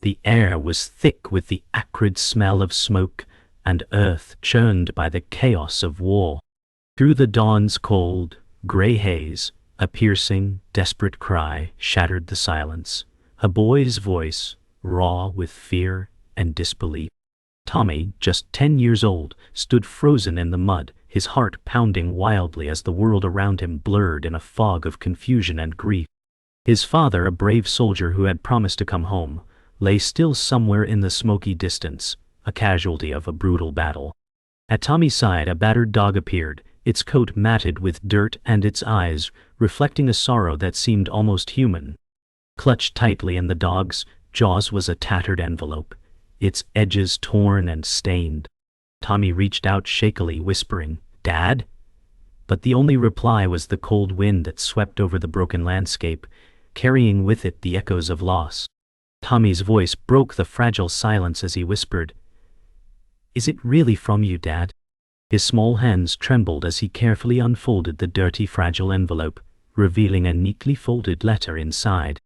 The air was thick with the acrid smell of smoke, and earth churned by the chaos of war. Through the dawn's cold, gray haze, a piercing, desperate cry shattered the silence. A boy's voice, raw with fear and disbelief. Tommy, just 10 years old, stood frozen in the mud, his heart pounding wildly as the world around him blurred in a fog of confusion and grief. His father, a brave soldier who had promised to come home, lay still somewhere in the smoky distance, a casualty of a brutal battle. At Tommy's side, a battered dog appeared, its coat matted with dirt and its eyes reflecting a sorrow that seemed almost human. Clutched tightly in the dog's jaws was a tattered envelope, its edges torn and stained. Tommy reached out shakily, whispering, "Dad?" But the only reply was the cold wind that swept over the broken landscape, carrying with it the echoes of loss. Tommy's voice broke the fragile silence as he whispered, "Is it really from you, Dad?" His small hands trembled as he carefully unfolded the dirty, fragile envelope, revealing a neatly folded letter inside.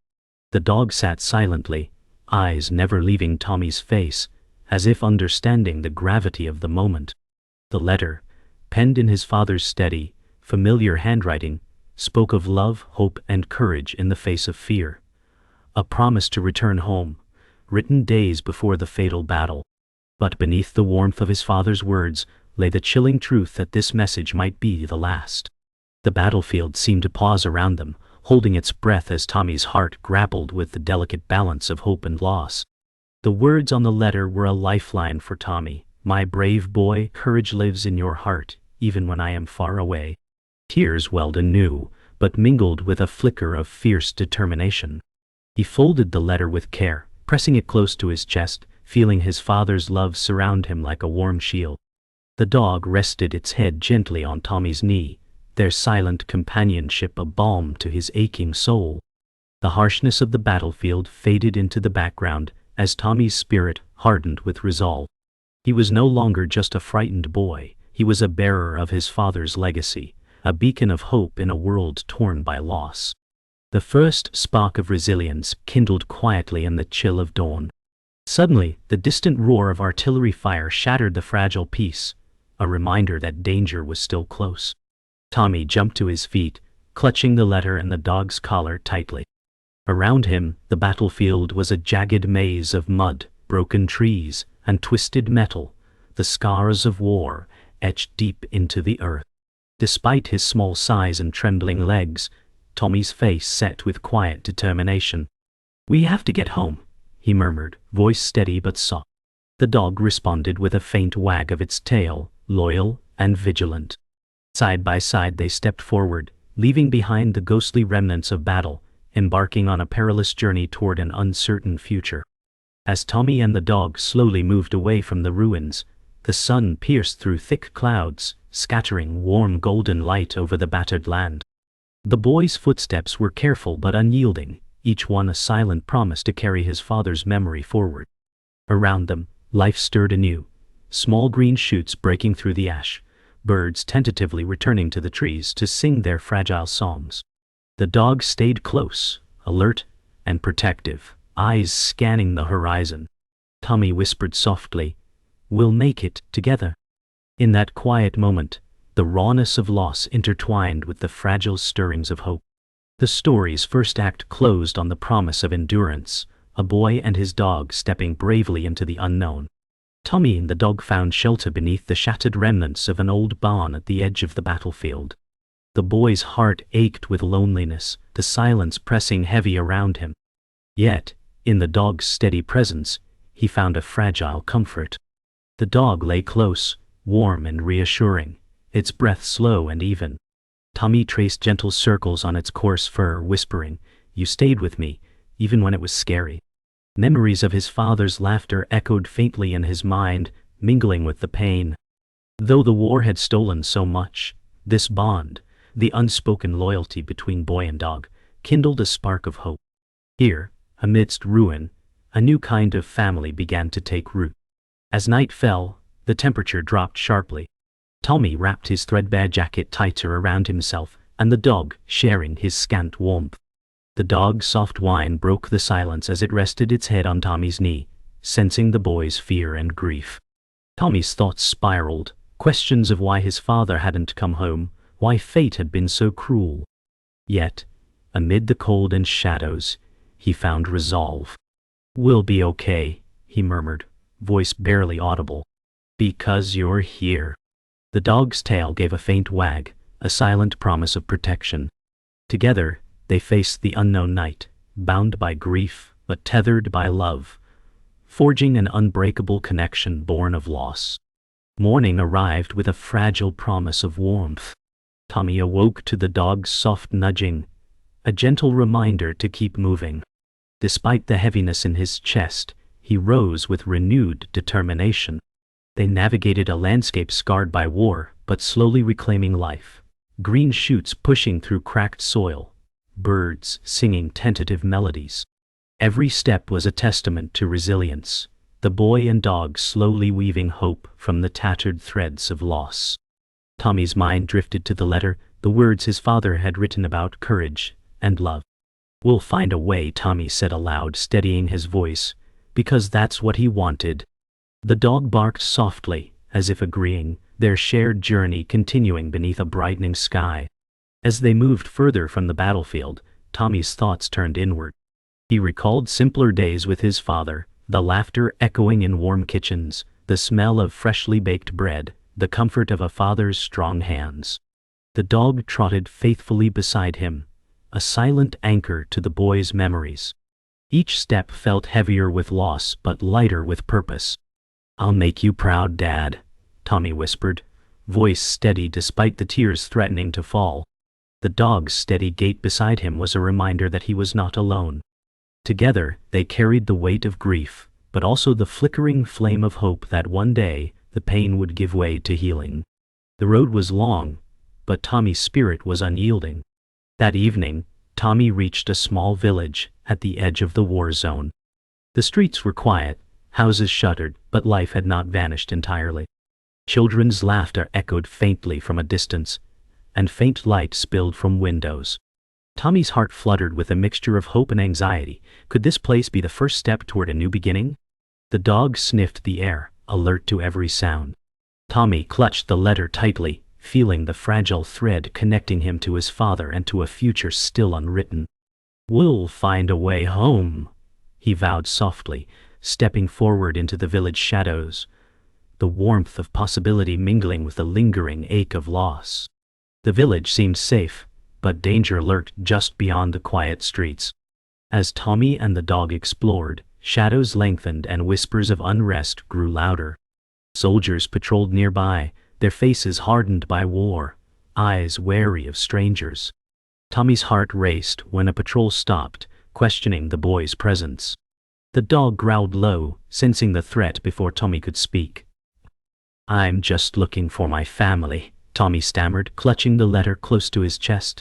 The dog sat silently, eyes never leaving Tommy's face, as if understanding the gravity of the moment. The letter, penned in his father's steady, familiar handwriting, spoke of love, hope, and courage in the face of fear. A promise to return home, written days before the fatal battle. But beneath the warmth of his father's words lay the chilling truth that this message might be the last. The battlefield seemed to pause around them, holding its breath as Tommy's heart grappled with the delicate balance of hope and loss. The words on the letter were a lifeline for Tommy. "My brave boy, courage lives in your heart, even when I am far away." Tears welled anew, but mingled with a flicker of fierce determination. He folded the letter with care, pressing it close to his chest, feeling his father's love surround him like a warm shield. The dog rested its head gently on Tommy's knee, their silent companionship a balm to his aching soul. The harshness of the battlefield faded into the background as Tommy's spirit hardened with resolve. He was no longer just a frightened boy, he was a bearer of his father's legacy, a beacon of hope in a world torn by loss. The first spark of resilience kindled quietly in the chill of dawn. Suddenly, the distant roar of artillery fire shattered the fragile peace, a reminder that danger was still close. Tommy jumped to his feet, clutching the letter and the dog's collar tightly. Around him, the battlefield was a jagged maze of mud, broken trees, and twisted metal, the scars of war etched deep into the earth. Despite his small size and trembling legs, Tommy's face set with quiet determination. "We have to get home," he murmured, voice steady but soft. The dog responded with a faint wag of its tail, loyal and vigilant. Side by side they stepped forward, leaving behind the ghostly remnants of battle, embarking on a perilous journey toward an uncertain future. As Tommy and the dog slowly moved away from the ruins, the sun pierced through thick clouds, scattering warm golden light over the battered land. The boy's footsteps were careful but unyielding, each one a silent promise to carry his father's memory forward. Around them, life stirred anew, small green shoots breaking through the ash, birds tentatively returning to the trees to sing their fragile songs. The dog stayed close, alert and protective, eyes scanning the horizon. Tommy whispered softly, "We'll make it together." In that quiet moment, the rawness of loss intertwined with the fragile stirrings of hope. The story's first act closed on the promise of endurance, a boy and his dog stepping bravely into the unknown. Tommy and the dog found shelter beneath the shattered remnants of an old barn at the edge of the battlefield. The boy's heart ached with loneliness, the silence pressing heavy around him. Yet, in the dog's steady presence, he found a fragile comfort. The dog lay close, warm and reassuring, its breath slow and even. Tommy traced gentle circles on its coarse fur, whispering, "You stayed with me, even when it was scary." Memories of his father's laughter echoed faintly in his mind, mingling with the pain. Though the war had stolen so much, this bond, the unspoken loyalty between boy and dog, kindled a spark of hope. Here, amidst ruin, a new kind of family began to take root. As night fell, the temperature dropped sharply. Tommy wrapped his threadbare jacket tighter around himself, and the dog, sharing his scant warmth. The dog's soft whine broke the silence as it rested its head on Tommy's knee, sensing the boy's fear and grief. Tommy's thoughts spiraled, questions of why his father hadn't come home, why fate had been so cruel. Yet, amid the cold and shadows, he found resolve. "We'll be okay," he murmured, voice barely audible. "Because you're here." The dog's tail gave a faint wag, a silent promise of protection. Together, they faced the unknown night, bound by grief, but tethered by love, forging an unbreakable connection born of loss. Morning arrived with a fragile promise of warmth. Tommy awoke to the dog's soft nudging, a gentle reminder to keep moving. Despite the heaviness in his chest, he rose with renewed determination. They navigated a landscape scarred by war, but slowly reclaiming life. Green shoots pushing through cracked soil, birds singing tentative melodies. Every step was a testament to resilience, the boy and dog slowly weaving hope from the tattered threads of loss. Tommy's mind drifted to the letter, the words his father had written about courage and love. "We'll find a way," Tommy said aloud, steadying his voice, because that's what he wanted. The dog barked softly, as if agreeing, their shared journey continuing beneath a brightening sky. As they moved further from the battlefield, Tommy's thoughts turned inward. He recalled simpler days with his father, the laughter echoing in warm kitchens, the smell of freshly baked bread, the comfort of a father's strong hands. The dog trotted faithfully beside him, a silent anchor to the boy's memories. Each step felt heavier with loss but lighter with purpose. "I'll make you proud, Dad," Tommy whispered, voice steady despite the tears threatening to fall. The dog's steady gait beside him was a reminder that he was not alone. Together, they carried the weight of grief, but also the flickering flame of hope that one day, the pain would give way to healing. The road was long, but Tommy's spirit was unyielding. That evening, Tommy reached a small village at the edge of the war zone. The streets were quiet, houses shuttered, but life had not vanished entirely. Children's laughter echoed faintly from a distance, and faint light spilled from windows. Tommy's heart fluttered with a mixture of hope and anxiety. Could this place be the first step toward a new beginning? The dog sniffed the air, alert to every sound. Tommy clutched the letter tightly, feeling the fragile thread connecting him to his father and to a future still unwritten. "We'll find a way home," he vowed softly, stepping forward into the village shadows, the warmth of possibility mingling with the lingering ache of loss. The village seemed safe, but danger lurked just beyond the quiet streets. As Tommy and the dog explored, shadows lengthened and whispers of unrest grew louder. Soldiers patrolled nearby, their faces hardened by war, eyes wary of strangers. Tommy's heart raced when a patrol stopped, questioning the boy's presence. The dog growled low, sensing the threat before Tommy could speak. "I'm just looking for my family," Tommy stammered, clutching the letter close to his chest.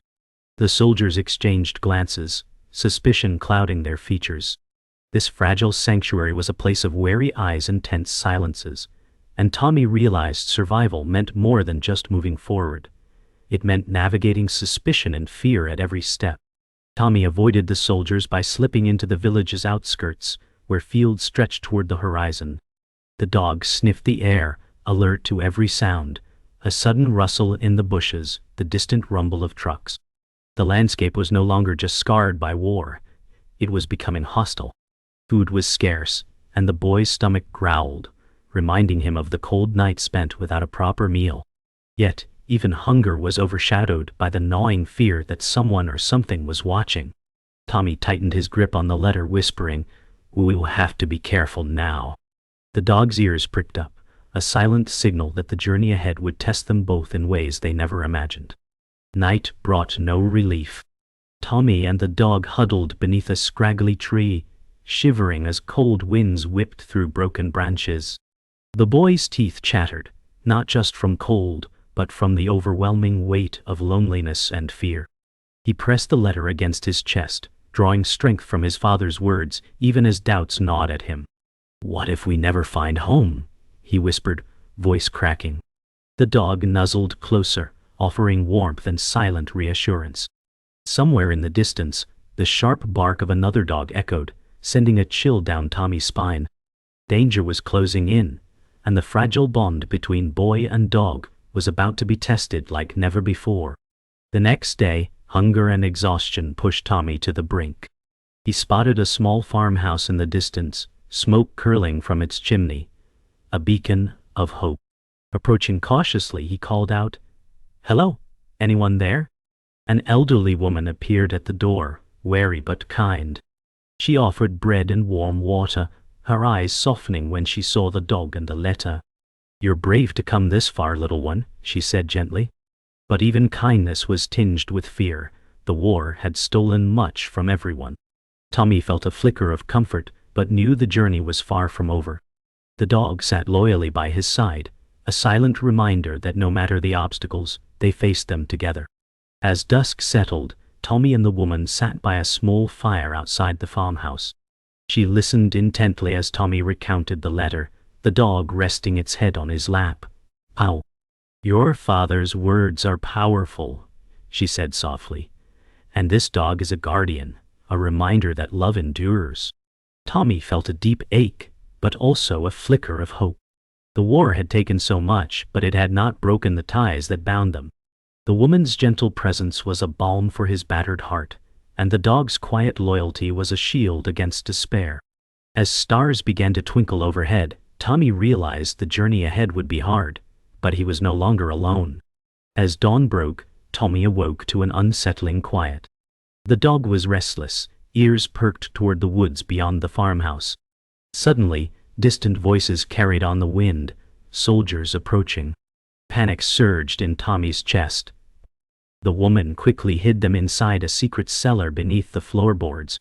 The soldiers exchanged glances, suspicion clouding their features. This fragile sanctuary was a place of wary eyes and tense silences, and Tommy realized survival meant more than just moving forward. It meant navigating suspicion and fear at every step. Tommy avoided the soldiers by slipping into the village's outskirts, where fields stretched toward the horizon. The dog sniffed the air, alert to every sound, a sudden rustle in the bushes, the distant rumble of trucks. The landscape was no longer just scarred by war. It was becoming hostile. Food was scarce, and the boy's stomach growled, reminding him of the cold night spent without a proper meal. Yet, even hunger was overshadowed by the gnawing fear that someone or something was watching. Tommy tightened his grip on the letter, whispering, "We'll have to be careful now." The dog's ears pricked up, a silent signal that the journey ahead would test them both in ways they never imagined. Night brought no relief. Tommy and the dog huddled beneath a scraggly tree, shivering as cold winds whipped through broken branches. The boy's teeth chattered, not just from cold, but from the overwhelming weight of loneliness and fear. He pressed the letter against his chest, drawing strength from his father's words, even as doubts gnawed at him. "What if we never find home?" he whispered, voice cracking. The dog nuzzled closer, offering warmth and silent reassurance. Somewhere in the distance, The sharp bark of another dog echoed, sending a chill down Tommy's spine. Danger was closing in, and the fragile bond between boy and dog was about to be tested like never before. The next day, hunger and exhaustion pushed Tommy to the brink. He spotted a small farmhouse in the distance, smoke curling from its chimney, a beacon of hope. Approaching cautiously, he called out, "Hello, anyone there?" An elderly woman appeared at the door, wary but kind. She offered bread and warm water, her eyes softening when she saw the dog and the letter. "You're brave to come this far, little one," she said gently. But even kindness was tinged with fear. The war had stolen much from everyone. Tommy felt a flicker of comfort, but knew the journey was far from over. The dog sat loyally by his side, a silent reminder that no matter the obstacles, they faced them together. As dusk settled, Tommy and the woman sat by a small fire outside the farmhouse. She listened intently as Tommy recounted the letter, the dog resting its head on his lap. "Ow. Your father's words are powerful," she said softly. "And this dog is a guardian, a reminder that love endures." Tommy felt a deep ache, but also a flicker of hope. The war had taken so much, but it had not broken the ties that bound them. The woman's gentle presence was a balm for his battered heart, and the dog's quiet loyalty was a shield against despair. As stars began to twinkle overhead, Tommy realized the journey ahead would be hard, but he was no longer alone. As dawn broke, Tommy awoke to an unsettling quiet. The dog was restless, ears perked toward the woods beyond the farmhouse. Suddenly, distant voices carried on the wind, soldiers approaching. Panic surged in Tommy's chest. The woman quickly hid them inside a secret cellar beneath the floorboards.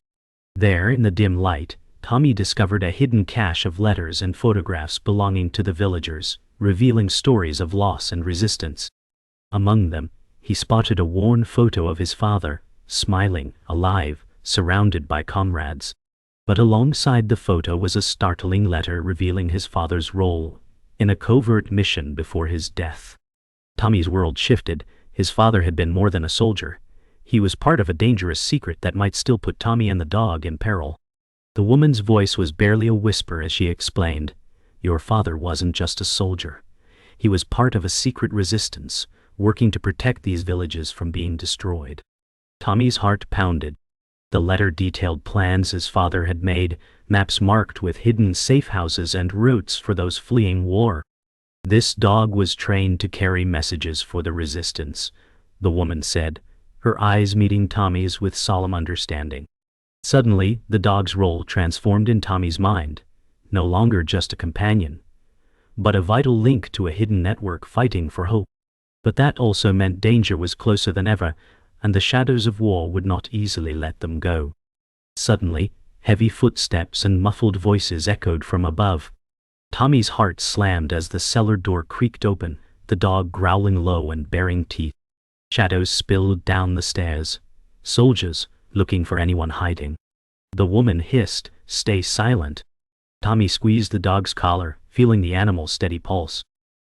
There, in the dim light, Tommy discovered a hidden cache of letters and photographs belonging to the villagers, revealing stories of loss and resistance. Among them, he spotted a worn photo of his father, smiling, alive, surrounded by comrades. But alongside the photo was a startling letter revealing his father's role in a covert mission before his death. Tommy's world shifted. His father had been more than a soldier. He was part of a dangerous secret that might still put Tommy and the dog in peril. The woman's voice was barely a whisper as she explained, "Your father wasn't just a soldier. He was part of a secret resistance, working to protect these villages from being destroyed." Tommy's heart pounded. The letter detailed plans his father had made, maps marked with hidden safe houses and routes for those fleeing war. "This dog was trained to carry messages for the resistance," the woman said, her eyes meeting Tommy's with solemn understanding. Suddenly, the dog's role transformed in Tommy's mind, no longer just a companion, but a vital link to a hidden network fighting for hope. But that also meant danger was closer than ever, and the shadows of war would not easily let them go. Suddenly, heavy footsteps and muffled voices echoed from above. Tommy's heart slammed as the cellar door creaked open, the dog growling low and baring teeth. Shadows spilled down the stairs. Soldiers, looking for anyone hiding. The woman hissed, "Stay silent." Tommy squeezed the dog's collar, feeling the animal's steady pulse.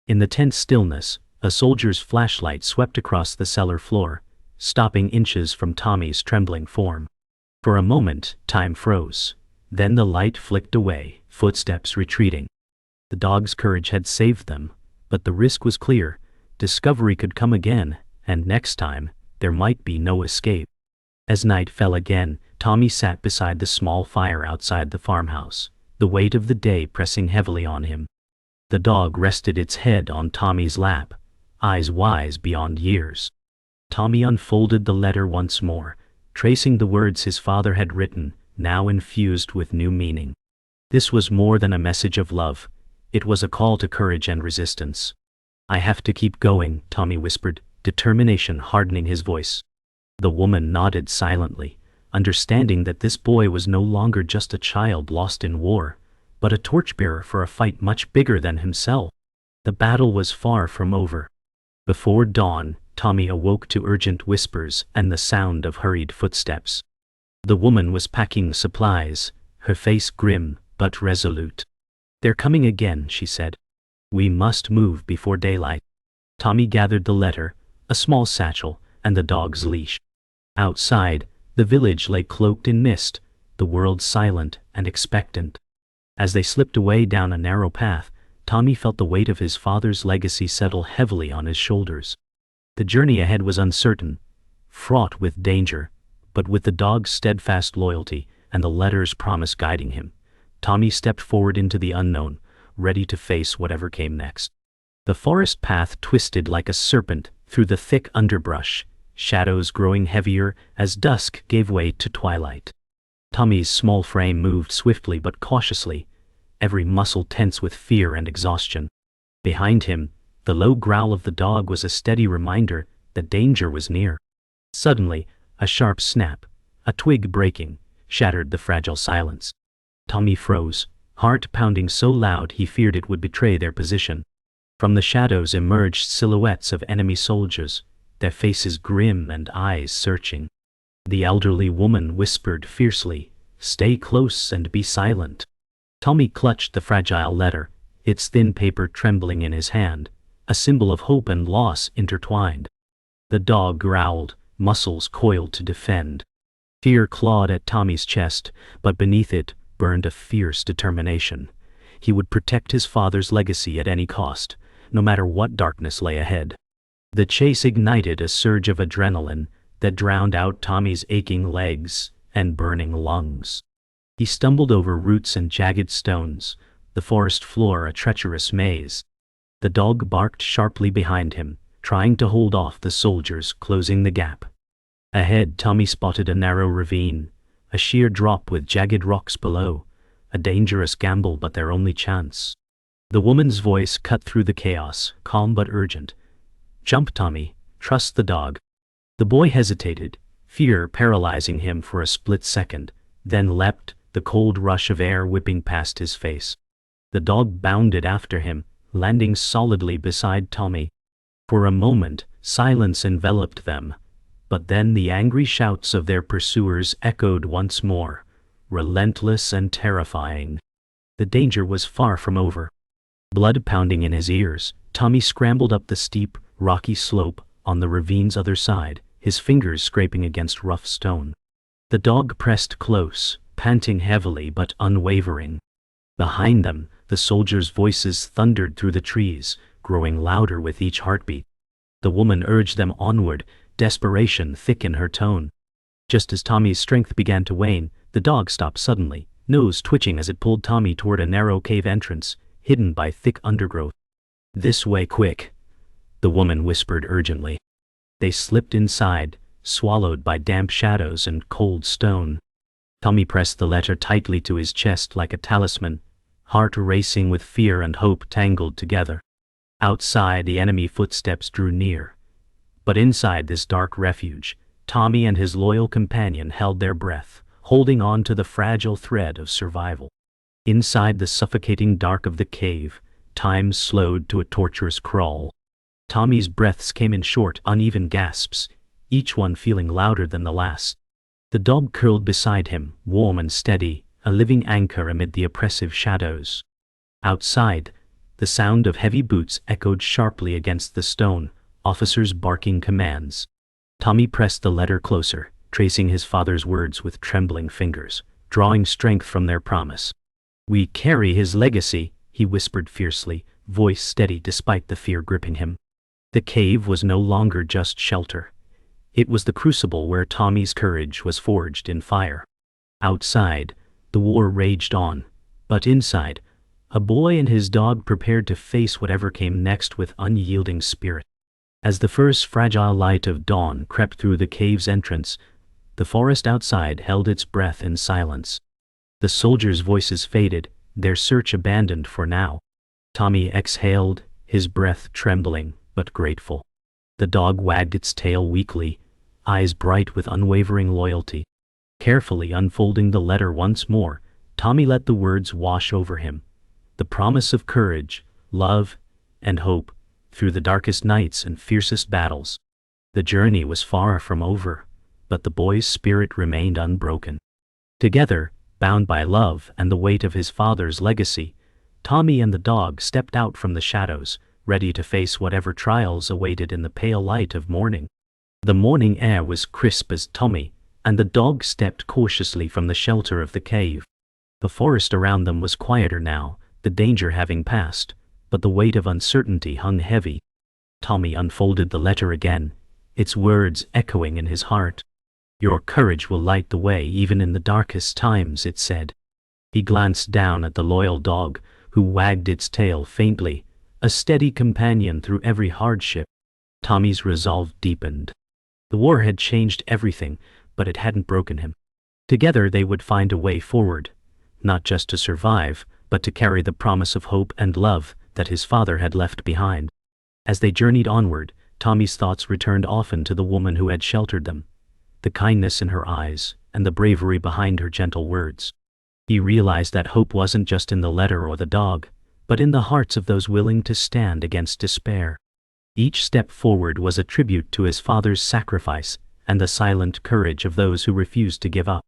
In the tense stillness, a soldier's flashlight swept across the cellar floor, stopping inches from Tommy's trembling form. For a moment, time froze. Then the light flicked away, footsteps retreating. The dog's courage had saved them, but the risk was clear. Discovery could come again, and next time, there might be no escape. As night fell again, Tommy sat beside the small fire outside the farmhouse, the weight of the day pressing heavily on him. The dog rested its head on Tommy's lap, eyes wise beyond years. Tommy unfolded the letter once more, tracing the words his father had written, now infused with new meaning. This was more than a message of love. It was a call to courage and resistance. "I have to keep going," Tommy whispered, determination hardening his voice. The woman nodded silently, understanding that this boy was no longer just a child lost in war, but a torchbearer for a fight much bigger than himself. The battle was far from over. Before dawn, Tommy awoke to urgent whispers and the sound of hurried footsteps. The woman was packing supplies, her face grim but resolute. "They're coming again," she said. "We must move before daylight." Tommy gathered the letter, a small satchel, and the dog's leash. Outside, The village lay cloaked in mist, the world silent and expectant. As they slipped away down a narrow path, Tommy felt the weight of his father's legacy settle heavily on his shoulders. The journey ahead was uncertain, fraught with danger, but with the dog's steadfast loyalty and the letter's promise guiding him, Tommy stepped forward into the unknown, ready to face whatever came next. The forest path twisted like a serpent through the thick underbrush, shadows growing heavier as dusk gave way to twilight. Tommy's small frame moved swiftly but cautiously, every muscle tense with fear and exhaustion. Behind him, the low growl of the dog was a steady reminder that danger was near. Suddenly, a sharp snap, a twig breaking, shattered the fragile silence. Tommy froze, heart pounding so loud he feared it would betray their position. From the shadows emerged silhouettes of enemy soldiers, their faces grim and eyes searching. The elderly woman whispered fiercely, "Stay close and be silent." Tommy clutched the fragile letter, its thin paper trembling in his hand, a symbol of hope and loss intertwined. The dog growled, muscles coiled to defend. Fear clawed at Tommy's chest, but beneath it burned a fierce determination. He would protect his father's legacy at any cost, no matter what darkness lay ahead. The chase ignited a surge of adrenaline that drowned out Tommy's aching legs and burning lungs. He stumbled over roots and jagged stones, the forest floor a treacherous maze. The dog barked sharply behind him, trying to hold off the soldiers closing the gap. Ahead, Tommy spotted a narrow ravine, a sheer drop with jagged rocks below, a dangerous gamble but their only chance. The woman's voice cut through the chaos, calm but urgent. "Jump, Tommy, trust the dog." The boy hesitated, fear paralyzing him for a split second, then leapt, the cold rush of air whipping past his face. The dog bounded after him, landing solidly beside Tommy. For a moment, silence enveloped them, but then the angry shouts of their pursuers echoed once more, relentless and terrifying. The danger was far from over. Blood pounding in his ears, Tommy scrambled up the steep, rocky slope on the ravine's other side, his fingers scraping against rough stone. The dog pressed close, panting heavily but unwavering. Behind them, the soldiers' voices thundered through the trees, growing louder with each heartbeat. The woman urged them onward, desperation thick in her tone. Just as Tommy's strength began to wane, the dog stopped suddenly, nose twitching as it pulled Tommy toward a narrow cave entrance, hidden by thick undergrowth. "This way, quick," the woman whispered urgently. They slipped inside, swallowed by damp shadows and cold stone. Tommy pressed the letter tightly to his chest like a talisman, heart racing with fear and hope tangled together. Outside, the enemy footsteps drew near. But inside this dark refuge, Tommy and his loyal companion held their breath, holding on to the fragile thread of survival. Inside the suffocating dark of the cave, time slowed to a torturous crawl. Tommy's breaths came in short, uneven gasps, each one feeling louder than the last. The dog curled beside him, warm and steady, a living anchor amid the oppressive shadows. Outside, the sound of heavy boots echoed sharply against the stone, officers barking commands. Tommy pressed the letter closer, tracing his father's words with trembling fingers, drawing strength from their promise. "We carry his legacy," he whispered fiercely, voice steady despite the fear gripping him. The cave was no longer just shelter. It was the crucible where Tommy's courage was forged in fire. Outside, the war raged on, but inside, a boy and his dog prepared to face whatever came next with unyielding spirit. As the first fragile light of dawn crept through the cave's entrance, the forest outside held its breath in silence. The soldiers' voices faded, their search abandoned for now. Tommy exhaled, his breath trembling, but grateful. The dog wagged its tail weakly, eyes bright with unwavering loyalty. Carefully unfolding the letter once more, Tommy let the words wash over him. The promise of courage, love, and hope, through the darkest nights and fiercest battles. The journey was far from over, but the boy's spirit remained unbroken. Together, bound by love and the weight of his father's legacy, Tommy and the dog stepped out from the shadows, ready to face whatever trials awaited in the pale light of morning. The morning air was crisp as Tommy, and the dog stepped cautiously from the shelter of the cave. The forest around them was quieter now, the danger having passed, but the weight of uncertainty hung heavy. Tommy unfolded the letter again, its words echoing in his heart. "Your courage will light the way even in the darkest times," it said. He glanced down at the loyal dog, who wagged its tail faintly, a steady companion through every hardship. Tommy's resolve deepened. The war had changed everything, but it hadn't broken him. Together they would find a way forward, not just to survive, but to carry the promise of hope and love that his father had left behind. As they journeyed onward, Tommy's thoughts returned often to the woman who had sheltered them, the kindness in her eyes, and the bravery behind her gentle words. He realized that hope wasn't just in the letter or the dog, but in the hearts of those willing to stand against despair. Each step forward was a tribute to his father's sacrifice and the silent courage of those who refused to give up.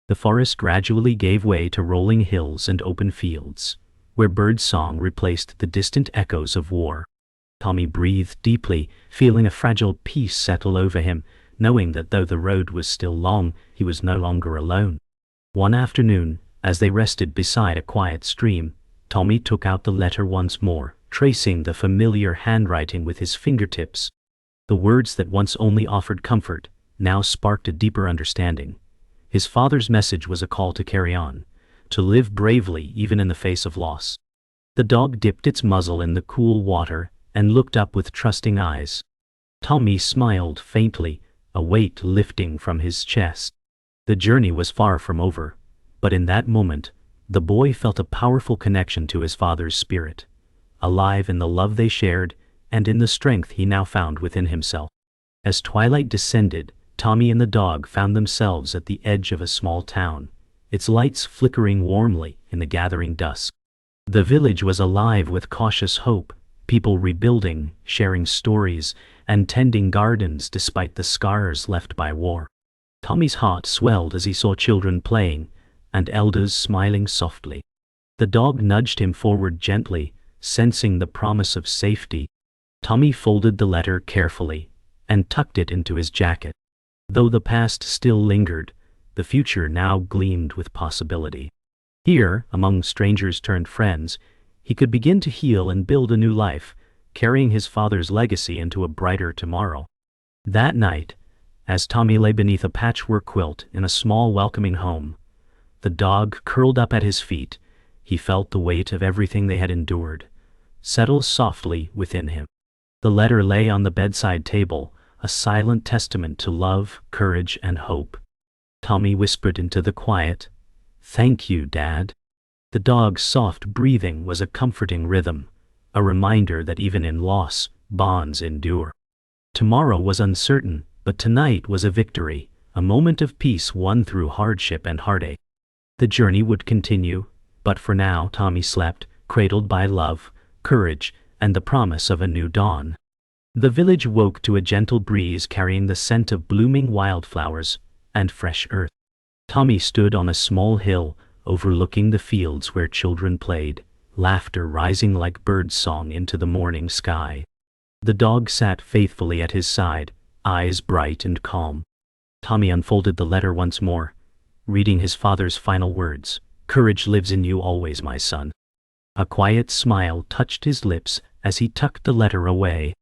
The forest gradually gave way to rolling hills and open fields, where bird song replaced the distant echoes of war. Tommy breathed deeply, feeling a fragile peace settle over him, knowing that though the road was still long, he was no longer alone. One afternoon, as they rested beside a quiet stream, Tommy took out the letter once more, tracing the familiar handwriting with his fingertips. The words that once only offered comfort now sparked a deeper understanding. His father's message was a call to carry on, to live bravely even in the face of loss. The dog dipped its muzzle in the cool water and looked up with trusting eyes. Tommy smiled faintly, a weight lifting from his chest. The journey was far from over, but in that moment, the boy felt a powerful connection to his father's spirit, alive in the love they shared and in the strength he now found within himself. As twilight descended, Tommy and the dog found themselves at the edge of a small town, its lights flickering warmly in the gathering dusk. The village was alive with cautious hope, people rebuilding, sharing stories, and tending gardens despite the scars left by war. Tommy's heart swelled as he saw children playing, and elders smiling softly. The dog nudged him forward gently, sensing the promise of safety. Tommy folded the letter carefully and tucked it into his jacket. Though the past still lingered, the future now gleamed with possibility. Here, among strangers turned friends, he could begin to heal and build a new life, carrying his father's legacy into a brighter tomorrow. That night, as Tommy lay beneath a patchwork quilt in a small welcoming home, the dog curled up at his feet. He felt the weight of everything they had endured settle softly within him. The letter lay on the bedside table, a silent testament to love, courage, and hope. Tommy whispered into the quiet, "Thank you, Dad." The dog's soft breathing was a comforting rhythm, a reminder that even in loss, bonds endure. Tomorrow was uncertain, but tonight was a victory, a moment of peace won through hardship and heartache. The journey would continue, but for now Tommy slept, cradled by love, courage, and the promise of a new dawn. The village woke to a gentle breeze carrying the scent of blooming wildflowers and fresh earth. Tommy stood on a small hill, overlooking the fields where children played, laughter rising like bird song into the morning sky. The dog sat faithfully at his side, eyes bright and calm. Tommy unfolded the letter once more, reading his father's final words, "Courage lives in you always, my son." A quiet smile touched his lips as he tucked the letter away.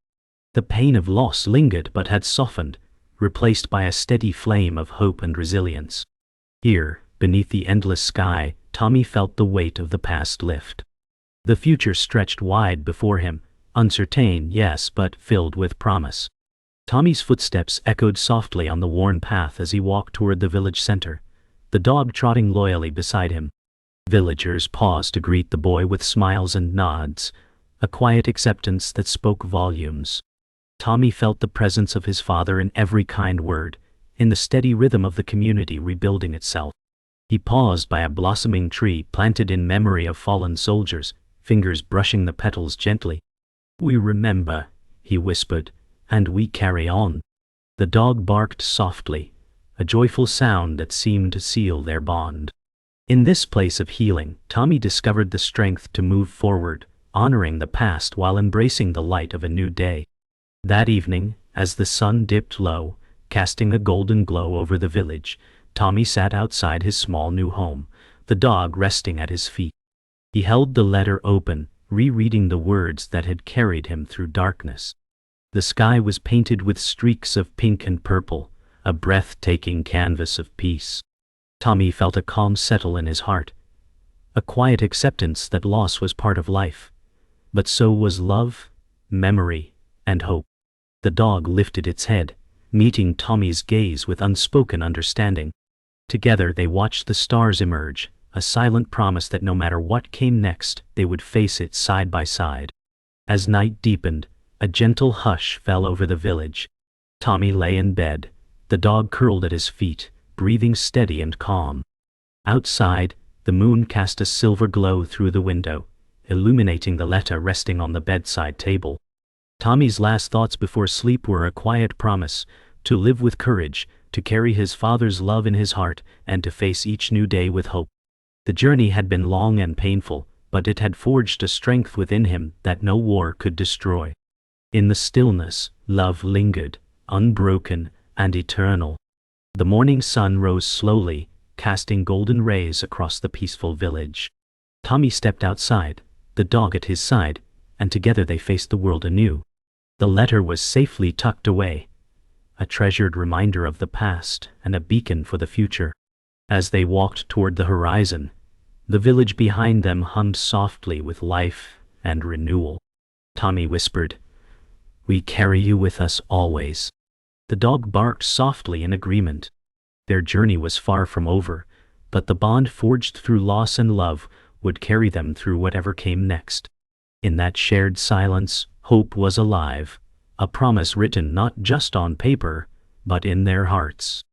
The pain of loss lingered but had softened, replaced by a steady flame of hope and resilience. Here, beneath the endless sky, Tommy felt the weight of the past lift. The future stretched wide before him, uncertain, yes, but filled with promise. Tommy's footsteps echoed softly on the worn path as he walked toward the village center, the dog trotting loyally beside him. Villagers paused to greet the boy with smiles and nods, a quiet acceptance that spoke volumes. Tommy felt the presence of his father in every kind word, in the steady rhythm of the community rebuilding itself. He paused by a blossoming tree planted in memory of fallen soldiers, fingers brushing the petals gently. "We remember," he whispered, "and we carry on." The dog barked softly, a joyful sound that seemed to seal their bond. In this place of healing, Tommy discovered the strength to move forward, honoring the past while embracing the light of a new day. That evening, as the sun dipped low, casting a golden glow over the village, Tommy sat outside his small new home, the dog resting at his feet. He held the letter open, rereading the words that had carried him through darkness. The sky was painted with streaks of pink and purple, a breathtaking canvas of peace. Tommy felt a calm settle in his heart, a quiet acceptance that loss was part of life. But so was love, memory, and hope. The dog lifted its head, meeting Tommy's gaze with unspoken understanding. Together they watched the stars emerge, a silent promise that no matter what came next, they would face it side by side. As night deepened, a gentle hush fell over the village. Tommy lay in bed, the dog curled at his feet, breathing steady and calm. Outside, the moon cast a silver glow through the window, illuminating the letter resting on the bedside table. Tommy's last thoughts before sleep were a quiet promise to live with courage, to carry his father's love in his heart, and to face each new day with hope. The journey had been long and painful, but it had forged a strength within him that no war could destroy. In the stillness, love lingered, unbroken and eternal. The morning sun rose slowly, casting golden rays across the peaceful village. Tommy stepped outside, the dog at his side, and together they faced the world anew. The letter was safely tucked away, a treasured reminder of the past and a beacon for the future. As they walked toward the horizon, the village behind them hummed softly with life and renewal. Tommy whispered, "We carry you with us always." The dog barked softly in agreement. Their journey was far from over, but the bond forged through loss and love would carry them through whatever came next. In that shared silence, hope was alive, a promise written not just on paper, but in their hearts.